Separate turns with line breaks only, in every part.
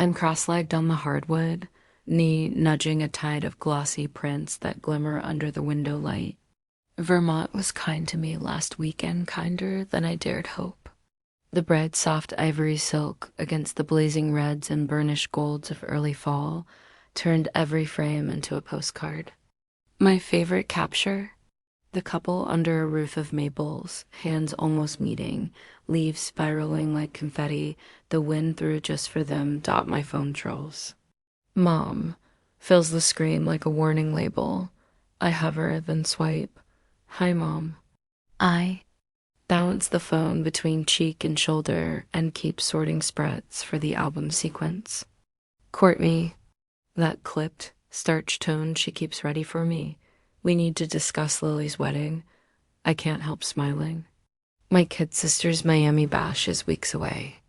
I'm cross-legged on the hardwood, knee nudging a tide of glossy prints that glimmer under the window light. Vermont was kind to me last weekend, kinder than I dared hope. The bright, soft ivory silk against the blazing reds and burnished golds of early fall turned every frame into a postcard. My favorite capture? The couple under a roof of maples, hands almost meeting, leaves spiraling like confetti, the wind threw just for them dot my phone trolls. Mom fills the screen like a warning label. I hover, then swipe. Hi, Mom. I balance the phone between cheek and shoulder and keep sorting spreads for the album sequence. Courtney, that clipped, starch tone she keeps ready for me. We need to discuss Lily's wedding. I can't help smiling. My kid sister's Miami bash is weeks away.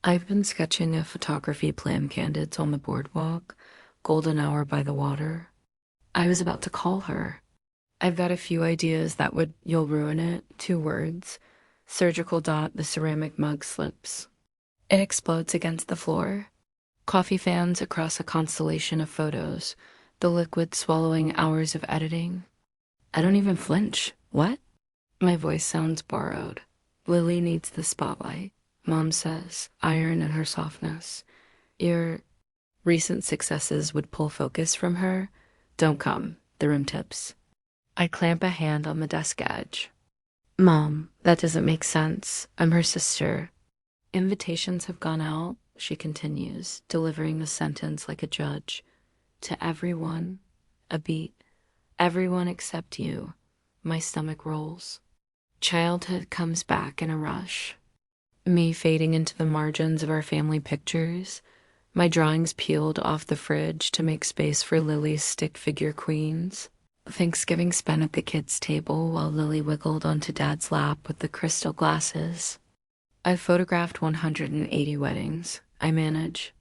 I've been sketching a photography plan candidates on the boardwalk, golden hour by the water. I was about to call her. I've got a few ideas that would, you'll ruin it, 2 words. Surgical dot, the ceramic mug slips. It explodes against the floor. Coffee fans across a constellation of photos, the liquid swallowing hours of editing. I don't even flinch. What? My voice sounds borrowed. Lily needs the spotlight, Mom says, iron in her softness. Your recent successes would pull focus from her. Don't come, the room tips. I clamp a hand on the desk edge. Mom, that doesn't make sense. I'm her sister. Invitations have gone out, she continues, delivering the sentence like a judge. To everyone, a beat. Everyone except you. My stomach rolls. Childhood comes back in a rush. Me fading into the margins of our family pictures, my drawings peeled off the fridge to make space for Lily's stick figure queens. Thanksgiving spent at the kids' table while Lily wiggled onto Dad's lap with the crystal glasses. I've photographed 180 weddings. I manage.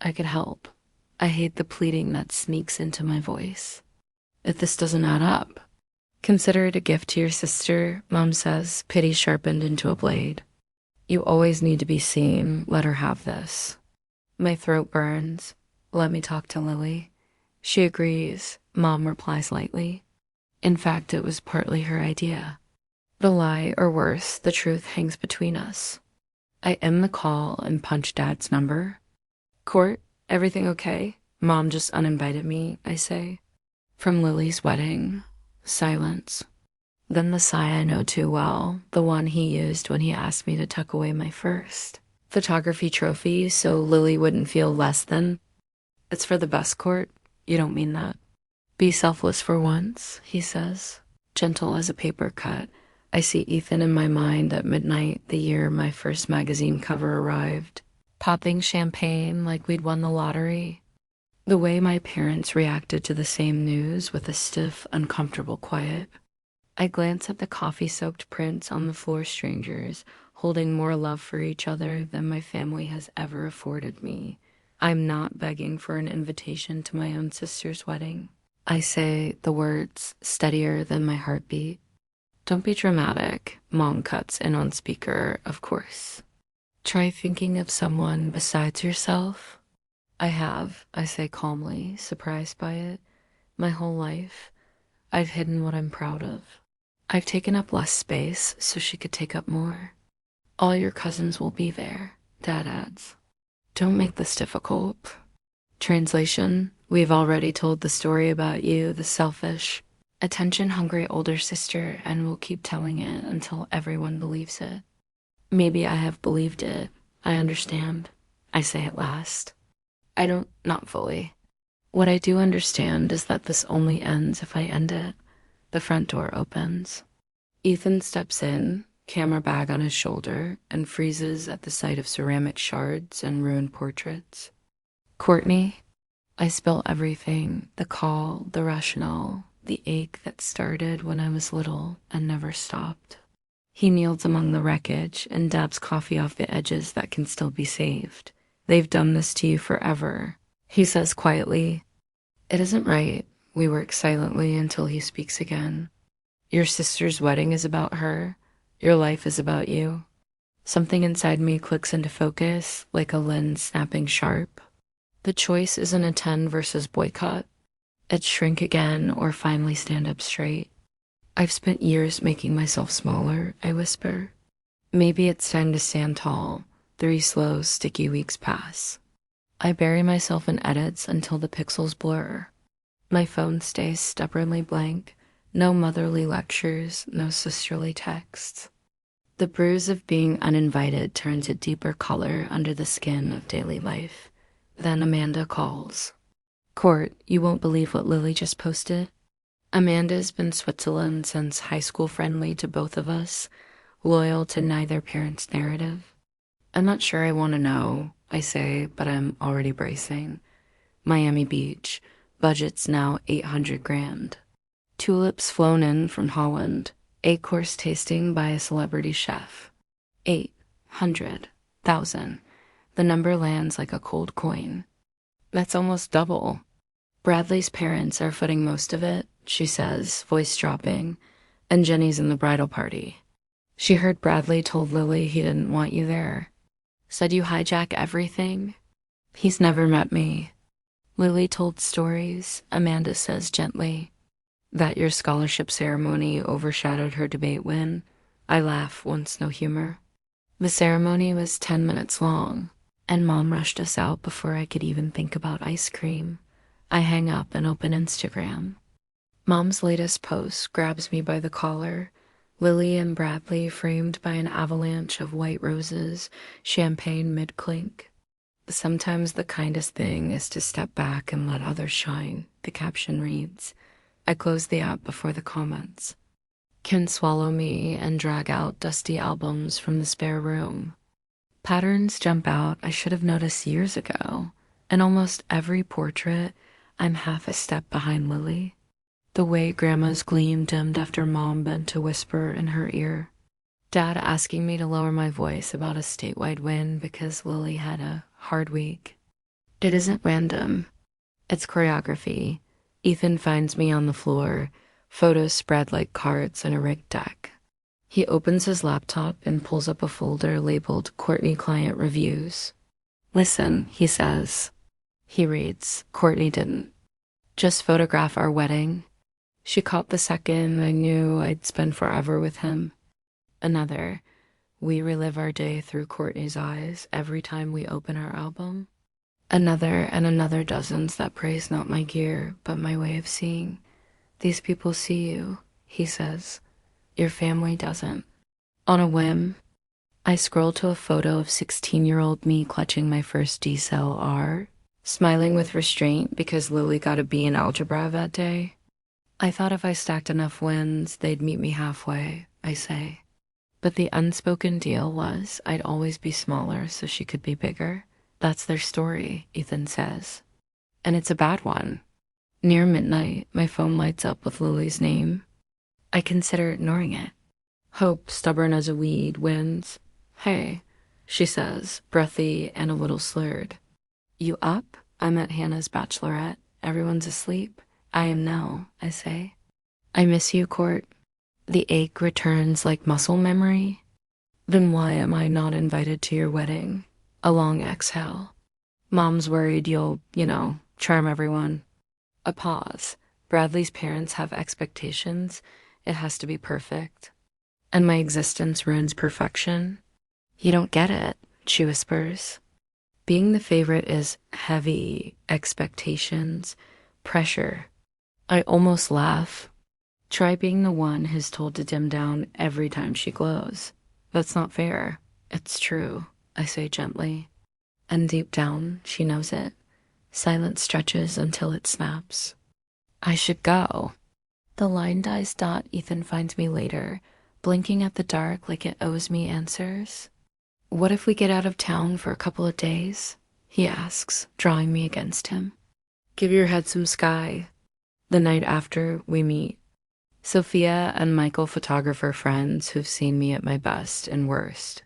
I could help. I hate the pleading that sneaks into my voice. If this doesn't add up, consider it a gift to your sister, Mom says, pity sharpened into a blade. You always need to be seen. Let her have this. My throat burns. Let me talk to Lily. She agrees, Mom replies lightly. In fact, it was partly her idea. The lie, or worse, the truth hangs between us. I end the call and punch Dad's number. Court, everything okay? Mom just uninvited me, I say. From Lily's wedding, silence. Then the sigh I know too well, the one he used when he asked me to tuck away my first photography trophy so Lily wouldn't feel less than. It's for the best, Court. You don't mean that. Be selfless for once, he says, gentle as a paper cut. I see Ethan in my mind at midnight the year my first magazine cover arrived, popping champagne like we'd won the lottery. The way my parents reacted to the same news with a stiff, uncomfortable quiet. I glance at the coffee-soaked prints on the floor strangers, holding more love for each other than my family has ever afforded me. I'm not begging for an invitation to my own sister's wedding. I say the words steadier than my heartbeat. Don't be dramatic, Mom cuts in on speaker, of course. Try thinking of someone besides yourself. I have, I say calmly, surprised by it. My whole life, I've hidden what I'm proud of. I've taken up less space so she could take up more. All your cousins will be there, Dad adds. Don't make this difficult. Translation, we've already told the story about you, the selfish, attention-hungry older sister, and we'll keep telling it until everyone believes it. Maybe I have believed it. I understand. I say at last. I don't, not fully. What I do understand is that this only ends if I end it. The front door opens. Ethan steps in, camera bag on his shoulder, and freezes at the sight of ceramic shards and ruined portraits. Courtney, I spill everything, the call, the rationale, the ache that started when I was little and never stopped. He kneels among the wreckage and dabs coffee off the edges that can still be saved. They've done this to you forever, he says quietly. It isn't right. We work silently until he speaks again. Your sister's wedding is about her. Your life is about you. Something inside me clicks into focus, like a lens snapping sharp. The choice isn't a 10 versus boycott. It's shrink again or finally stand up straight. I've spent years making myself smaller, I whisper. Maybe it's time to stand tall. 3 slow, sticky weeks pass. I bury myself in edits until the pixels blur. My phone stays stubbornly blank. No motherly lectures, no sisterly texts. The bruise of being uninvited turns a deeper color under the skin of daily life. Then Amanda calls. Court, you won't believe what Lily just posted. Amanda's been Switzerland since high school, friendly to both of us, loyal to neither parent's narrative. I'm not sure I want to know, I say, but I'm already bracing. Miami Beach, budget's now 800 grand. Tulips flown in from Holland, 8-course tasting by a celebrity chef. 800,000. The number lands like a cold coin. That's almost double. Bradley's parents are footing most of it, she says, voice dropping, and Jenny's in the bridal party. She heard Bradley told Lily he didn't want you there. Said you hijack everything. He's never met me. Lily told stories, Amanda says gently. That your scholarship ceremony overshadowed her debate win. I laugh, once no humor. The ceremony was 10 minutes long, and Mom rushed us out before I could even think about ice cream. I hang up and open Instagram. Mom's latest post grabs me by the collar. Lily and Bradley framed by an avalanche of white roses, champagne mid-clink. Sometimes the kindest thing is to step back and let others shine, the caption reads. I close the app before the comments. Can swallow me and drag out dusty albums from the spare room. Patterns jump out I should have noticed years ago. In almost every portrait, I'm half a step behind Lily. The way Grandma's gleam dimmed after Mom bent to whisper in her ear. Dad asking me to lower my voice about a statewide win because Lily had a hard week. It isn't random. It's choreography. Ethan finds me on the floor, photos spread like cards in a rigged deck. He opens his laptop and pulls up a folder labeled Courtney Client Reviews. Listen, he says. He reads, Courtney didn't. Just photograph our wedding. She caught the second I knew I'd spend forever with him. Another, we relive our day through Courtney's eyes every time we open our album. Another and another dozens that praise not my gear, but my way of seeing. These people see you, he says. Your family doesn't. On a whim, I scroll to a photo of 16-year-old me clutching my first D-cell R, smiling with restraint because Lily got a B in algebra that day. I thought if I stacked enough wins, they'd meet me halfway, I say. But the unspoken deal was I'd always be smaller so she could be bigger. That's their story, Ethan says. And it's a bad one. Near midnight, my phone lights up with Lily's name. I consider ignoring it. Hope, stubborn as a weed, wins. Hey, she says, breathy and a little slurred. You up? I'm at Hannah's bachelorette. Everyone's asleep. I am now, I say. I miss you, Court. The ache returns like muscle memory. Then why am I not invited to your wedding? A long exhale. Mom's worried you'll, charm everyone. A pause. Bradley's parents have expectations. It has to be perfect. And my existence ruins perfection. You don't get it, she whispers. Being the favorite is heavy expectations, pressure. I almost laugh. Try being the one who's told to dim down every time she glows. That's not fair. It's true, I say gently. And deep down, she knows it. Silence stretches until it snaps. I should go. The line dies dot. Ethan finds me later, blinking at the dark like it owes me answers. What if we get out of town for a couple of days? He asks, drawing me against him. Give your head some sky. The night after, we meet. Sophia and Michael, photographer friends who've seen me at my best and worst.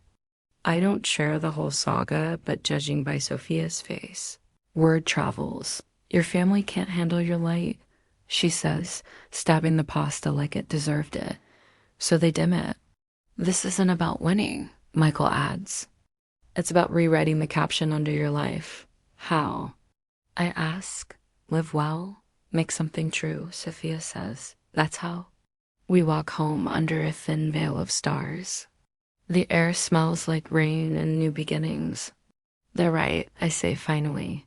I don't share the whole saga, but judging by Sophia's face, word travels. Your family can't handle your light, she says, stabbing the pasta like it deserved it. So they dim it. This isn't about winning, Michael adds. It's about rewriting the caption under your life. How? I ask. Live well, make something true, Sophia says. That's how. We walk home under a thin veil of stars. The air smells like rain and new beginnings. They're right, I say finally.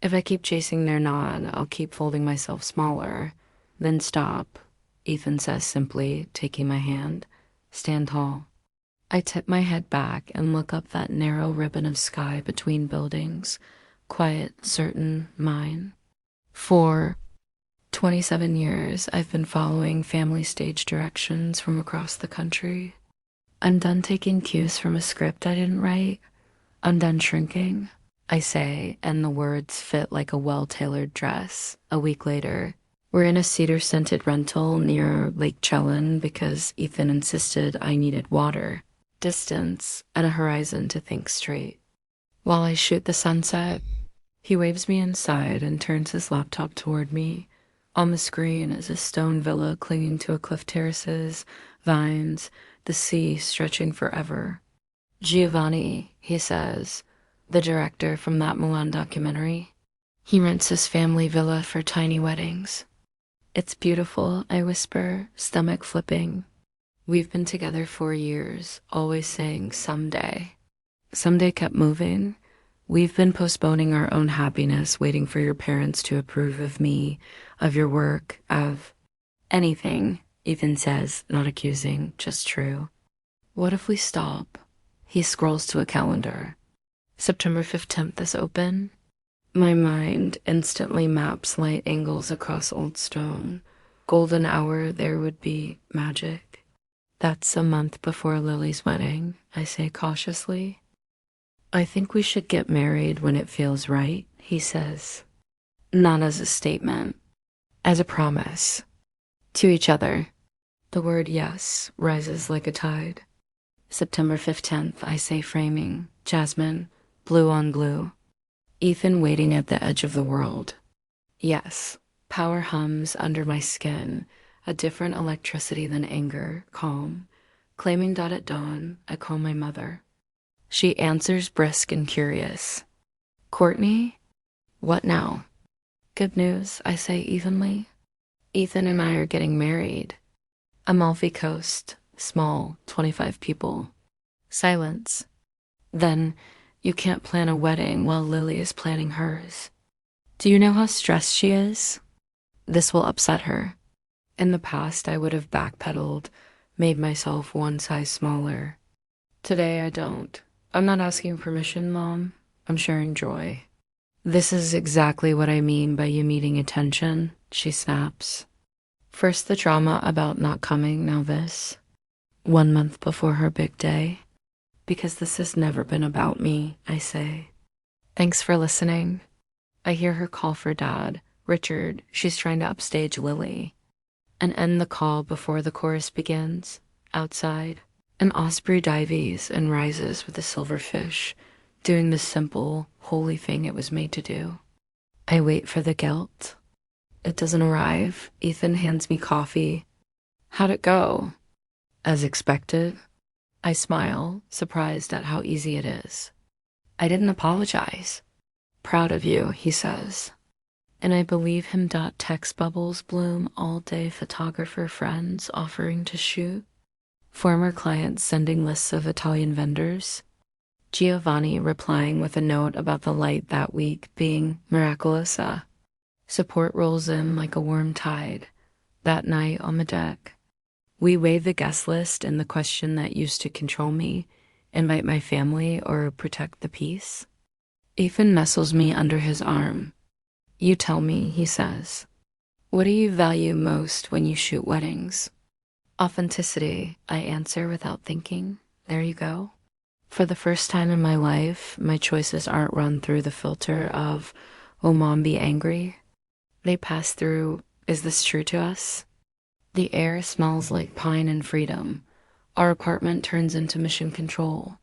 If I keep chasing their nod, I'll keep folding myself smaller. Then stop, Ethan says simply, taking my hand. Stand tall. I tip my head back and look up that narrow ribbon of sky between buildings. Quiet, certain, mine. For 27 years, I've been following family stage directions from across the country. I'm done taking cues from a script I didn't write. I'm done shrinking, I say, and the words fit like a well-tailored dress. A week later, we're in a cedar-scented rental near Lake Chelan because Ethan insisted I needed water, distance, and a horizon to think straight. While I shoot the sunset, he waves me inside and turns his laptop toward me. On the screen is a stone villa clinging to a cliff terraces, vines, the sea stretching forever. Giovanni, he says, the director from that Milan documentary. He rents his family villa for tiny weddings. It's beautiful, I whisper, stomach flipping. We've been together 4 years, always saying someday. Someday kept moving. We've been postponing our own happiness, waiting for your parents to approve of me, of your work, of anything, Ethan says, not accusing, just true. What if we stop? He scrolls to a calendar. September 15th is open. My mind instantly maps light angles across old stone. Golden hour, there would be magic. That's a month before Lily's wedding, I say cautiously. I think we should get married when it feels right, he says. Not as a statement, as a promise. To each other. The word yes rises like a tide. September 15th, I say framing. Jasmine, blue on blue. Ethan waiting at the edge of the world. Yes, power hums under my skin, a different electricity than anger, calm. Claiming dot at dawn, I call my mother. She answers brisk and curious. Courtney? What now? Good news, I say evenly. Ethan and I are getting married. Amalfi Coast, small, 25 people. Silence. Then, you can't plan a wedding while Lily is planning hers. Do you know how stressed she is? This will upset her. In the past, I would have backpedaled, made myself one size smaller. Today, I don't. I'm not asking permission, Mom. I'm sharing joy. This is exactly what I mean by you needing attention, she snaps. First the drama about not coming, now this. 1 month before her big day. Because this has never been about me, I say. Thanks for listening. I hear her call for Dad. Richard, she's trying to upstage Lily. And end the call before the chorus begins. Outside. An osprey dives and rises with a silverfish, doing the simple, holy thing it was made to do. I wait for the guilt. It doesn't arrive. Ethan hands me coffee. How'd it go? As expected. I smile, surprised at how easy it is. I didn't apologize. Proud of you, he says. And I believe him. Text bubbles bloom all day, photographer friends offering to shoot. Former clients sending lists of Italian vendors. Giovanni replying with a note about the light that week being miraculosa. Support rolls in like a warm tide. That night on the deck, we weigh the guest list and the question that used to control me, invite my family or protect the peace. Ethan nestles me under his arm. You tell me, he says. What do you value most when you shoot weddings? Authenticity, I answer without thinking. There you go. For the first time in my life, my choices aren't run through the filter of, will Mom be angry? They pass through, is this true to us? The air smells like pine and freedom. Our apartment turns into mission control.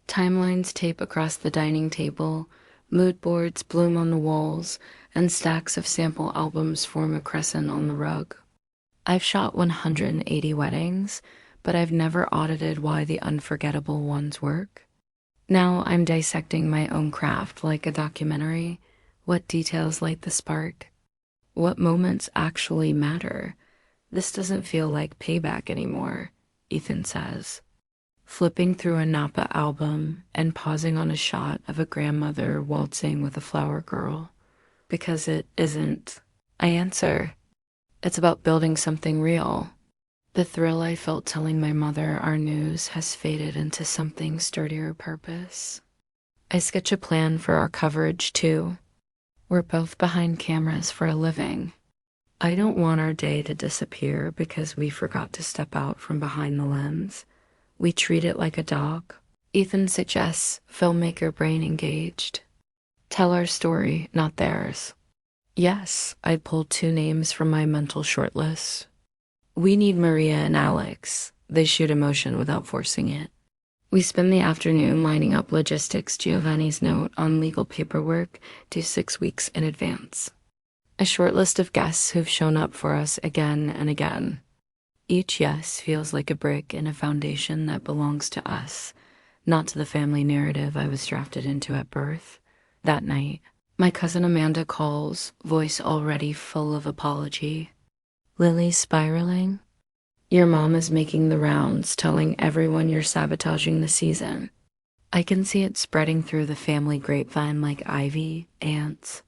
Timelines tape across the dining table, mood boards bloom on the walls, and stacks of sample albums form a crescent on the rug. I've shot 180 weddings, but I've never audited why the unforgettable ones work. Now I'm dissecting my own craft like a documentary. What details light the spark? What moments actually matter? This doesn't feel like payback anymore, Ethan says, flipping through a Napa album and pausing on a shot of a grandmother waltzing with a flower girl. Because it isn't. I answer. It's about building something real. The thrill I felt telling my mother our news has faded into something sturdier purpose. I sketch a plan for our coverage, too. We're both behind cameras for a living. I don't want our day to disappear because we forgot to step out from behind the lens. We treat it like a dog. Ethan suggests, filmmaker brain engaged. Tell our story, not theirs. Yes, I pulled 2 names from my mental shortlist. We need Maria and Alex. They shoot emotion without forcing it. We spend the afternoon lining up logistics, Giovanni's note on legal paperwork due 6 weeks in advance. A short list of guests who've shown up for us again and again. Each yes feels like a brick in a foundation that belongs to us, not to the family narrative I was drafted into at birth. That night, my cousin Amanda calls, voice already full of apology. Lily's spiraling. Your mom is making the rounds, telling everyone you're sabotaging the season. I can see it spreading through the family grapevine like ivy, ants.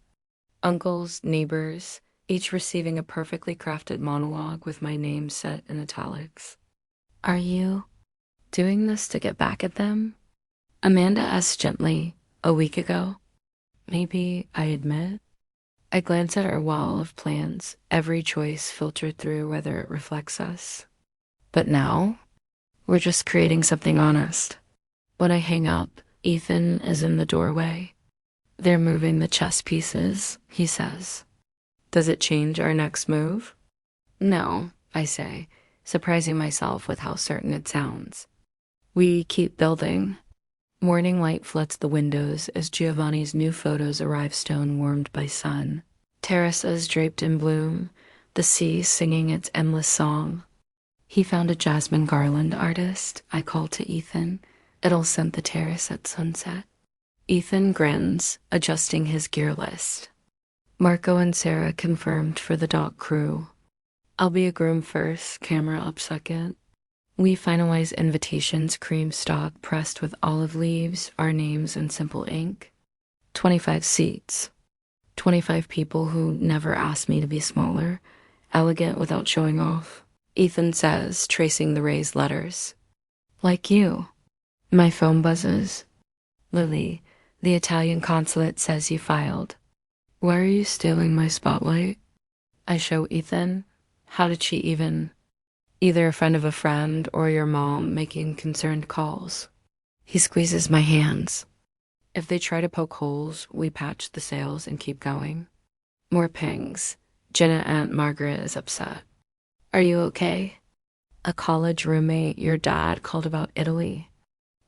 Uncles, neighbors, each receiving a perfectly crafted monologue with my name set in italics. Are you doing this to get back at them? Amanda asked gently, a week ago. Maybe, I admit. I glance at our wall of plans, every choice filtered through whether it reflects us. But now, we're just creating something honest. When I hang up, Ethan is in the doorway. They're moving the chess pieces, he says. Does it change our next move? No, I say, surprising myself with how certain it sounds. We keep building. Morning light floods the windows as Giovanni's new photos arrive stone-warmed by sun. Terraces draped in bloom, the sea singing its endless song. He found a jasmine garland artist, I call to Ethan. It'll scent the terrace at sunset. Ethan grins, adjusting his gear list. Marco and Sarah confirmed for the dock crew. I'll be a groom first, camera up second. We finalize invitations, cream stock pressed with olive leaves, our names in simple ink. 25 seats. 25 people who never asked me to be smaller, elegant without showing off. Ethan says, tracing the raised letters. Like you. My phone buzzes. Lily, the Italian consulate says you filed. Why are you stealing my spotlight? I show Ethan. How did she even? Either a friend of a friend or your mom making concerned calls. He squeezes my hands. If they try to poke holes, we patch the sails and keep going. More pings. Jenna Aunt Margaret is upset. Are you okay? A college roommate your dad called about Italy.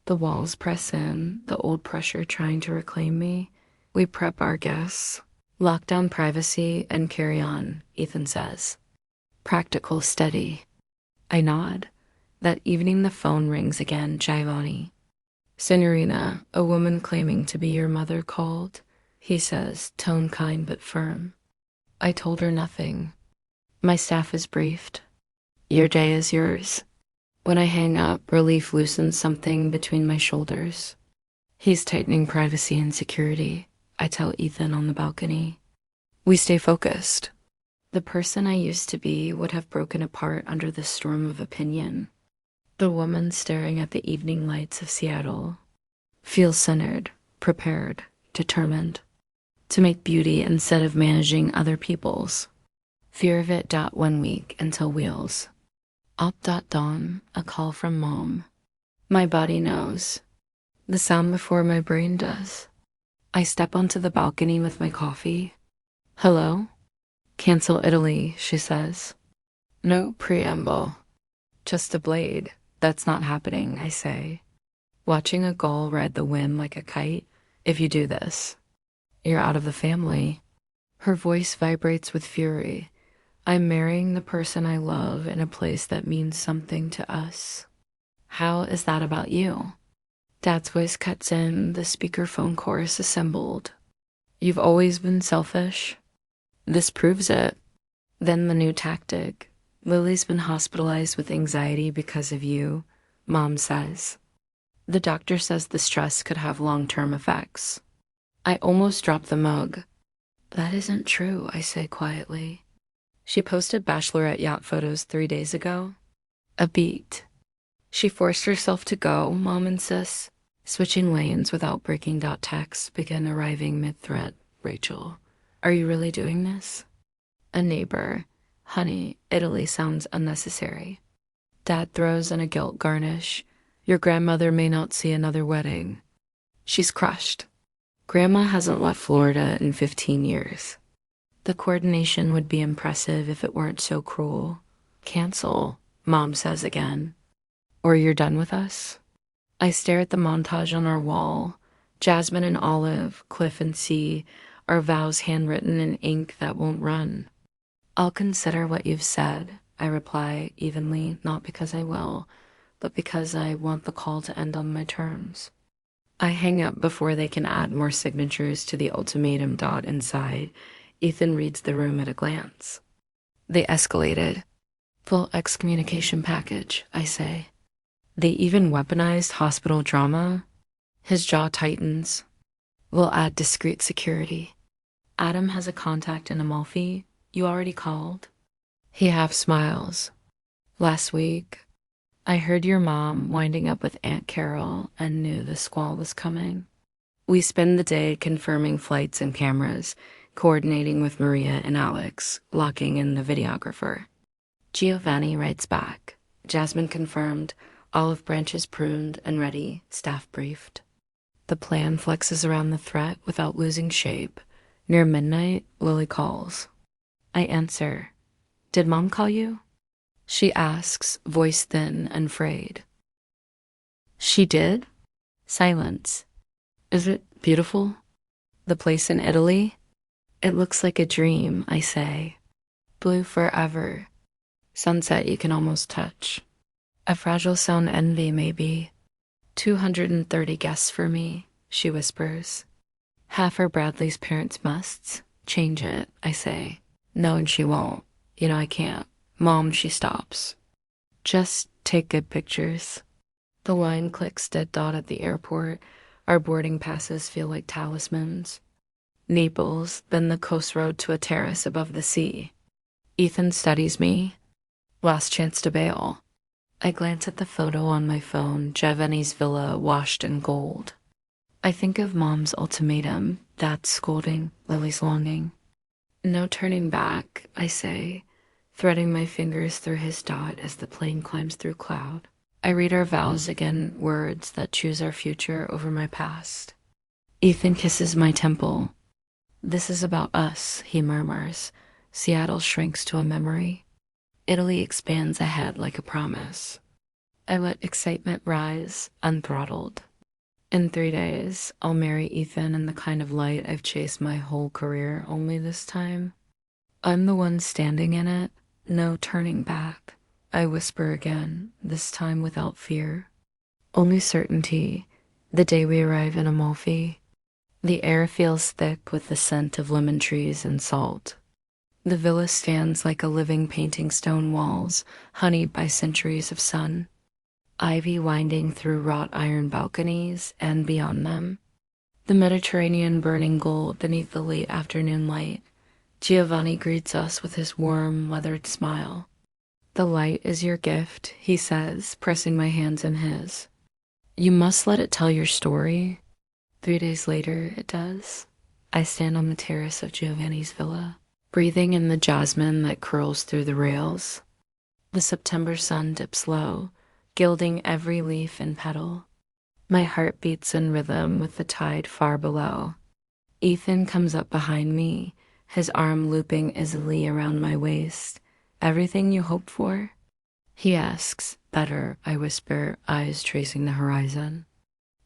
The walls press in, the old pressure trying to reclaim me. We prep our guests. Lock down privacy and carry on, Ethan says. Practical, steady. I nod. That evening the phone rings again, Giovanni. Signorina, a woman claiming to be your mother called, he says, tone kind but firm. I told her nothing. My staff is briefed. Your day is yours. When I hang up, relief loosens something between my shoulders. He's tightening privacy and security, I tell Ethan on the balcony. We stay focused. The person I used to be would have broken apart under the storm of opinion. The woman staring at the evening lights of Seattle feels centered, prepared, determined to make beauty instead of managing other people's. Fear of it. 1 week until wheels. Op. Dawn, a call from mom. My body knows. The sound before my brain does. I step onto the balcony with my coffee. Hello? Cancel Italy, she says. No preamble. Just a blade. That's not happening, I say. Watching a gull ride the wind like a kite. If you do this, you're out of the family. Her voice vibrates with fury. I'm marrying the person I love in a place that means something to us. How is that about you? Dad's voice cuts in, the speakerphone chorus assembled. You've always been selfish. This proves it. Then the new tactic. Lily's been hospitalized with anxiety because of you, Mom says. The doctor says the stress could have long-term effects. I almost dropped the mug. That isn't true, I say quietly. She posted bachelorette yacht photos 3 days ago. A beat. She forced herself to go, Mom insists. Switching lanes without breaking. Texts begin arriving mid-thread. Rachel, are you really doing this? A neighbor. Honey, Italy sounds unnecessary. Dad throws in a guilt garnish. Your grandmother may not see another wedding. She's crushed. Grandma hasn't left Florida in 15 years. The coordination would be impressive if it weren't so cruel. Cancel, Mom says again. Or you're done with us? I stare at the montage on our wall. Jasmine and Olive, Cliff and C, our vows handwritten in ink that won't run. I'll consider what you've said, I reply evenly, not because I will, but because I want the call to end on my terms. I hang up before they can add more signatures to the ultimatum. Inside, Ethan reads the room at a glance. They escalated. Full excommunication package, I say. They even weaponized hospital drama. His jaw tightens. We'll add discreet security. Adam has a contact in Amalfi. You already called? He half smiles. Last week, I heard your mom winding up with Aunt Carol and knew the squall was coming. We spend the day confirming flights and cameras, coordinating with Maria and Alex, locking in the videographer. Giovanni writes back. Jasmine confirmed, olive branches pruned and ready, staff briefed. The plan flexes around the threat without losing shape. Near midnight, Lily calls. I answer. Did Mom call you? She asks, voice thin and frayed. She did? Silence. Is it beautiful? The place in Italy? It looks like a dream, I say. Blue forever. Sunset you can almost touch. A fragile sound envy, maybe. 230 guests for me, she whispers. Half are Bradley's parents' musts. Change it, I say. No, and she won't. You know I can't. Mom, she stops. Just take good pictures. The line clicks dead dot at the airport. Our boarding passes feel like talismans. Naples, then the coast road to a terrace above the sea. Ethan studies me. Last chance to bail. I glance at the photo on my phone, Giovanni's villa washed in gold. I think of Mom's ultimatum, Dad's scolding, Lily's longing. No turning back, I say, threading my fingers through his dot as the plane climbs through cloud. I read our vows again, words that choose our future over my past. Ethan kisses my temple. This is about us, he murmurs. Seattle shrinks to a memory. Italy expands ahead like a promise. I let excitement rise, unthrottled. In 3 days, I'll marry Ethan in the kind of light I've chased my whole career, only this time. I'm the one standing in it, no turning back. I whisper again, this time without fear. Only certainty, the day we arrive in Amalfi. The air feels thick with the scent of lemon trees and salt. The villa stands like a living painting stone walls, honeyed by centuries of sun. Ivy winding through wrought iron balconies and beyond them. The Mediterranean burning gold beneath the late afternoon light. Giovanni greets us with his warm, weathered smile. The light is your gift, he says, pressing my hands in his. You must let it tell your story. 3 days later, it does. I stand on the terrace of Giovanni's villa, breathing in the jasmine that curls through the rails. The September sun dips low, gilding every leaf and petal. My heart beats in rhythm with the tide far below. Ethan comes up behind me, his arm looping easily around my waist. Everything you hoped for? He asks. Better, I whisper, eyes tracing the horizon.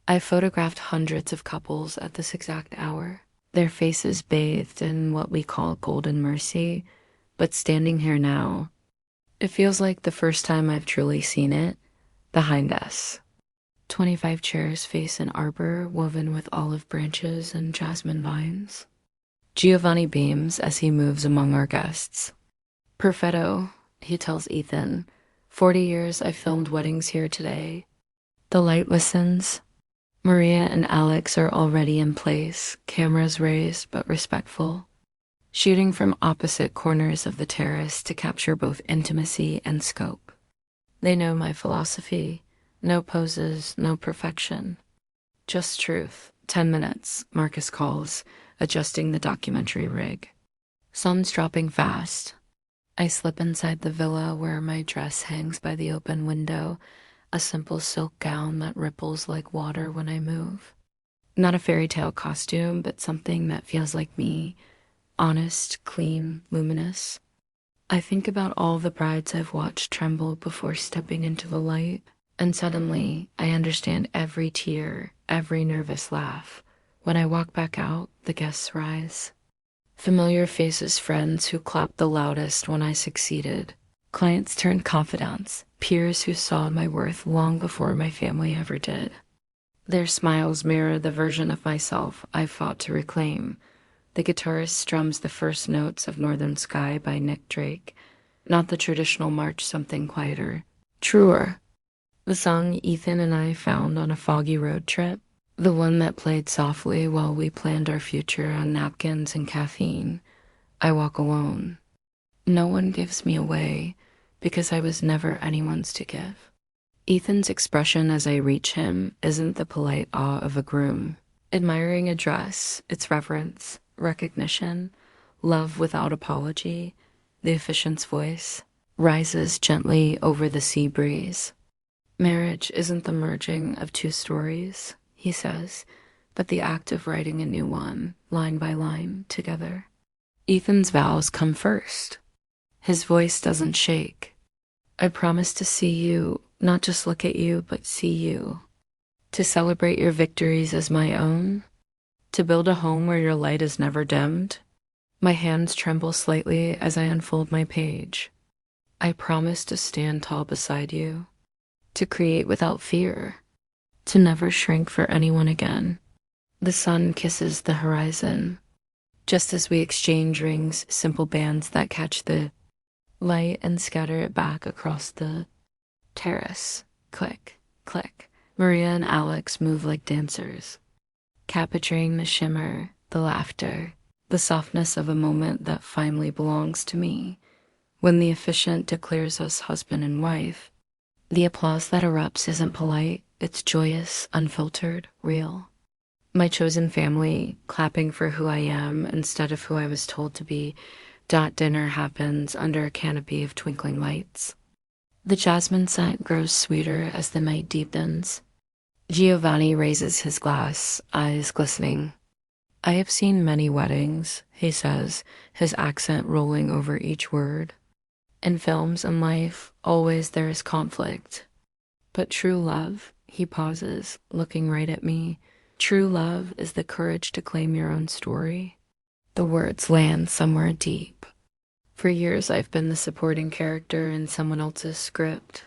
I photographed hundreds of couples at this exact hour, their faces bathed in what we call golden mercy, but standing here now, it feels like the first time I've truly seen it. Behind us, 25 chairs face an arbor woven with olive branches and jasmine vines. Giovanni beams as he moves among our guests. Perfetto, he tells Ethan. 40 years I filmed weddings here today. The light listens. Maria and Alex are already in place, cameras raised but respectful, shooting from opposite corners of the terrace to capture both intimacy and scope. They know my philosophy. No poses, no perfection. Just truth. 10 minutes, Marcus calls, adjusting the documentary rig. Sun's dropping fast. I slip inside the villa where my dress hangs by the open window, a simple silk gown that ripples like water when I move. Not a fairy tale costume, but something that feels like me. Honest, clean, luminous. I think about all the brides I've watched tremble before stepping into the light, and suddenly I understand every tear, every nervous laugh. When I walk back out, the guests rise. Familiar faces, friends who clapped the loudest when I succeeded. Clients turned confidants, peers who saw my worth long before my family ever did. Their smiles mirror the version of myself I fought to reclaim. The guitarist strums the first notes of Northern Sky by Nick Drake, not the traditional march, something quieter, truer. The song Ethan and I found on a foggy road trip, the one that played softly while we planned our future on napkins and caffeine. I walk alone. No one gives me away because I was never anyone's to give. Ethan's expression as I reach him isn't the polite awe of a groom, admiring a dress, its reverence, recognition, love without apology. The officiant's voice rises gently over the sea breeze. Marriage isn't the merging of two stories, he says, but the act of writing a new one, line by line, together. Ethan's vows come first. His voice doesn't shake. I promise to see you, not just look at you, but see you. To celebrate your victories as my own. To build a home where your light is never dimmed. My hands tremble slightly as I unfold my page. I promise to stand tall beside you. To create without fear. To never shrink for anyone again. The sun kisses the horizon. Just as we exchange rings, simple bands that catch the light and scatter it back across the terrace. Click, click. Maria and Alex move like dancers, capturing the shimmer, the laughter, the softness of a moment that finally belongs to me. When the officiant declares us husband and wife, the applause that erupts isn't polite, it's joyous, unfiltered, real. My chosen family clapping for who I am instead of who I was told to be. Dinner happens under a canopy of twinkling lights. The jasmine scent grows sweeter as the night deepens. Giovanni raises his glass, eyes glistening. I have seen many weddings, he says, his accent rolling over each word. In films and life, always there is conflict. But true love, he pauses, looking right at me. True love is the courage to claim your own story. The words land somewhere deep. For years, I've been the supporting character in someone else's script.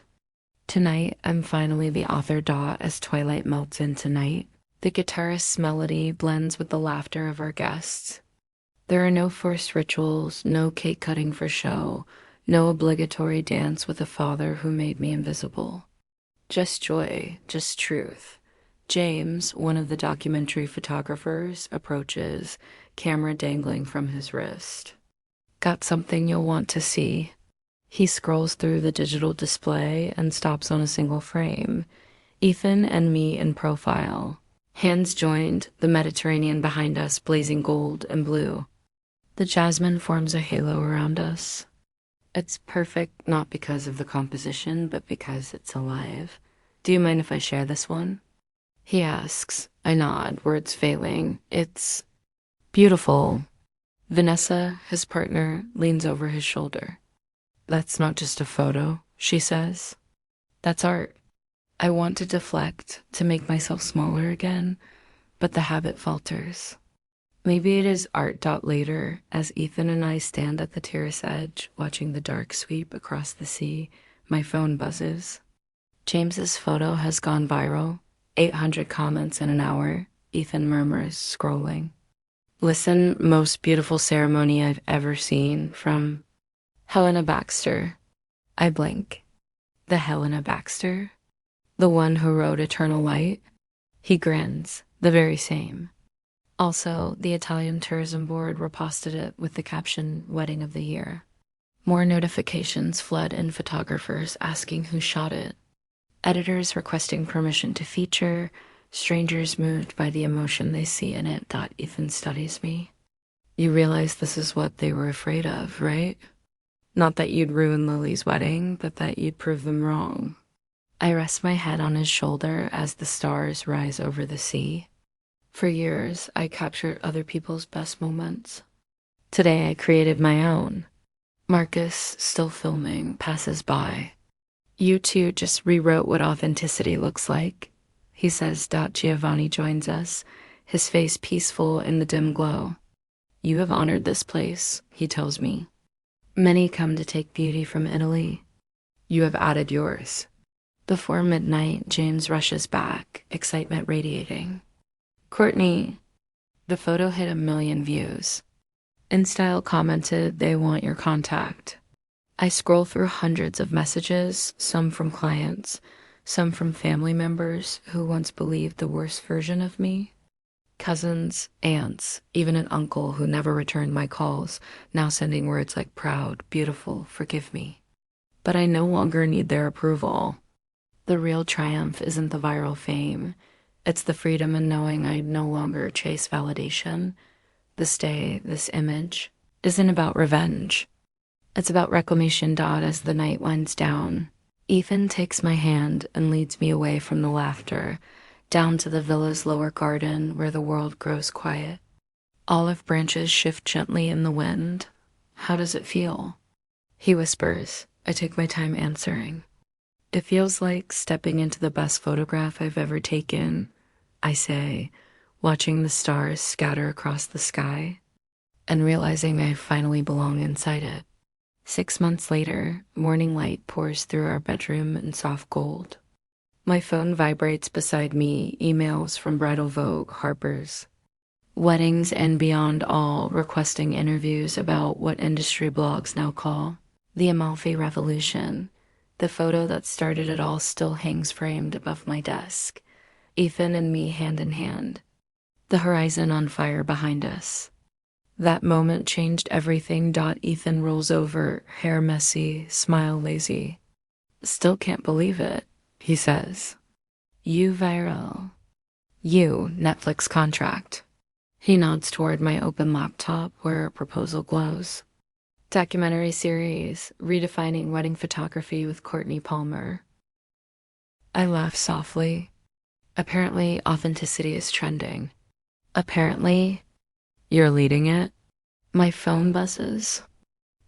Tonight, I'm finally the author dot as twilight melts into night. The guitarist's melody blends with the laughter of our guests. There are no forced rituals, no cake cutting for show, no obligatory dance with a father who made me invisible. Just joy, just truth. James, one of the documentary photographers, approaches, camera dangling from his wrist. Got something you'll want to see. He scrolls through the digital display and stops on a single frame. Ethan and me in profile. Hands joined, the Mediterranean behind us blazing gold and blue. The jasmine forms a halo around us. It's perfect not because of the composition, but because it's alive. Do you mind if I share this one? He asks. I nod, words failing. It's beautiful. Vanessa, his partner, leans over his shoulder. That's not just a photo, she says. That's art. I want to deflect, to make myself smaller again, but the habit falters. Maybe it is art dot later, as Ethan and I stand at the terrace edge, watching the dark sweep across the sea. My phone buzzes. James's photo has gone viral. 800 comments in an hour, Ethan murmurs, scrolling. Listen, most beautiful ceremony I've ever seen from Helena Baxter. I blink. The Helena Baxter? The one who wrote Eternal Light? He grins. The very same. Also, the Italian tourism board reposted it with the caption, Wedding of the Year. More notifications flood in, photographers asking who shot it. Editors requesting permission to feature, strangers moved by the emotion they see in it. Ethan studies me. You realize this is what they were afraid of, right? Not that you'd ruin Lily's wedding, but that you'd prove them wrong. I rest my head on his shoulder as the stars rise over the sea. For years, I captured other people's best moments. Today, I created my own. Marcus, still filming, passes by. You two just rewrote what authenticity looks like, he says. Giovanni joins us, his face peaceful in the dim glow. You have honored this place, he tells me. Many come to take beauty from Italy. You have added yours. Before midnight, James rushes back, excitement radiating. Courtney, the photo hit 1 million views. InStyle commented they want your contact. I scroll through hundreds of messages, some from clients, some from family members who once believed the worst version of me. Cousins, aunts, even an uncle who never returned my calls, now sending words like proud, beautiful, forgive me. But I no longer need their approval. The real triumph isn't the viral fame. It's the freedom in knowing I no longer chase validation. This day, this image, isn't about revenge. It's about reclamation. As the night winds down, Ethan takes my hand and leads me away from the laughter, down to the villa's lower garden where the world grows quiet. Olive branches shift gently in the wind. How does it feel? He whispers. I take my time answering. It feels like stepping into the best photograph I've ever taken, I say, watching the stars scatter across the sky and realizing I finally belong inside it. 6 months later, morning light pours through our bedroom in soft gold. My phone vibrates beside me, emails from Bridal Vogue, Harper's, Weddings and Beyond, all requesting interviews about what industry blogs now call the Amalfi Revolution. The photo that started it all still hangs framed above my desk, Ethan and me hand in hand, the horizon on fire behind us. That moment changed everything. Ethan rolls over, hair messy, smile lazy. Still can't believe it, he says. You viral. You Netflix contract. He nods toward my open laptop where a proposal glows. Documentary series, Redefining Wedding Photography with Courtney Palmer. I laugh softly. Apparently, authenticity is trending. Apparently, you're leading it. My phone buzzes.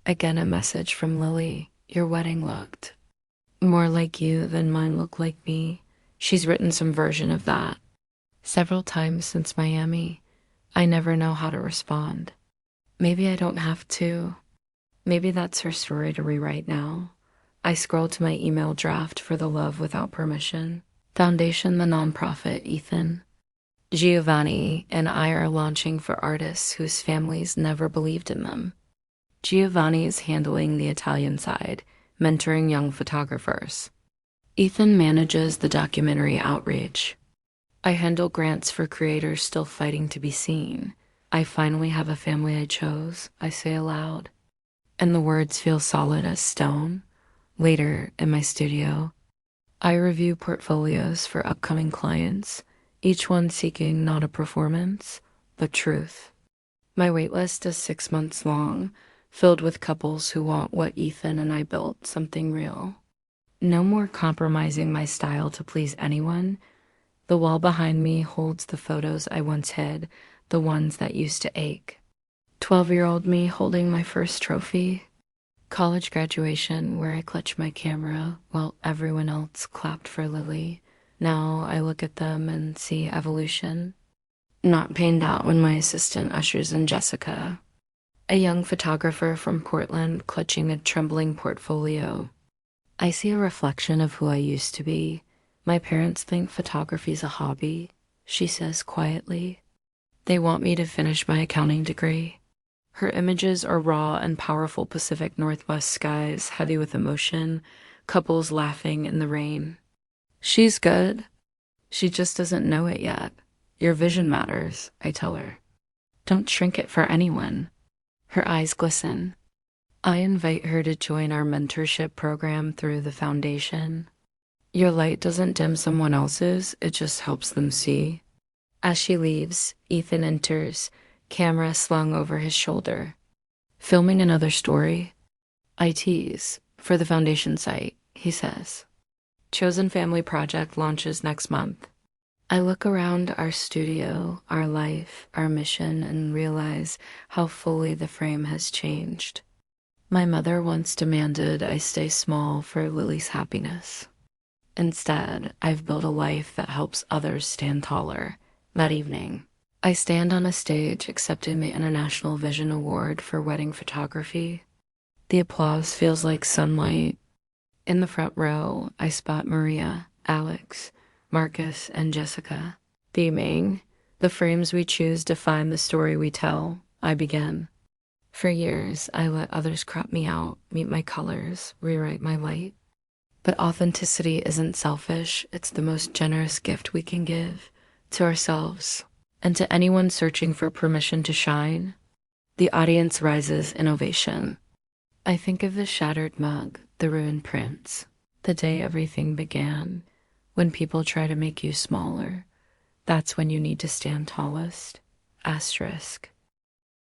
Again, a message from Lily. Your wedding looked more like you than mine looked like me. She's written some version of that. Several times since Miami. I never know how to respond. Maybe I don't have to. Maybe that's her story to rewrite now. I scroll to my email draft for the Love Without Permission. Foundation, the nonprofit, Ethan. Giovanni and I are launching for artists whose families never believed in them. Giovanni is handling the Italian side, mentoring young photographers. Ethan manages the documentary outreach. I handle grants for creators still fighting to be seen. I finally have a family I chose, I say aloud. And the words feel solid as stone. Later, in my studio, I review portfolios for upcoming clients, each one seeking not a performance, but truth. My waitlist is 6 months long, filled with couples who want what Ethan and I built, something real. No more compromising my style to please anyone. The wall behind me holds the photos I once hid, the ones that used to ache. 12-year-old me holding my first trophy. College graduation where I clutched my camera while everyone else clapped for Lily. Now I look at them and see evolution. Not pained out when my assistant ushers in Jessica, a young photographer from Portland clutching a trembling portfolio. I see a reflection of who I used to be. My parents think photography's a hobby, she says quietly. They want me to finish my accounting degree. Her images are raw and powerful Pacific Northwest skies, heavy with emotion, couples laughing in the rain. She's good. She just doesn't know it yet. Your vision matters, I tell her. Don't shrink it for anyone. Her eyes glisten. I invite her to join our mentorship program through the foundation. Your light doesn't dim someone else's, it just helps them see. As she leaves, Ethan enters, camera slung over his shoulder. Filming another story? I tease. For the foundation site, he says. Chosen Family Project launches next month. I look around our studio, our life, our mission, and realize how fully the frame has changed. My mother once demanded I stay small for Lily's happiness. Instead, I've built a life that helps others stand taller. That evening, I stand on a stage accepting the International Vision Award for wedding photography. The applause feels like sunlight. In the front row, I spot Maria, Alex, Marcus, and Jessica. Theming, the frames we choose define the story we tell. I begin. For years, I let others crop me out, meet my colors, rewrite my light. But authenticity isn't selfish. It's the most generous gift we can give to ourselves and to anyone searching for permission to shine. The audience rises in ovation. I think of the shattered mug, the ruined prints, the day everything began. When people try to make you smaller, that's when you need to stand tallest. Asterisk.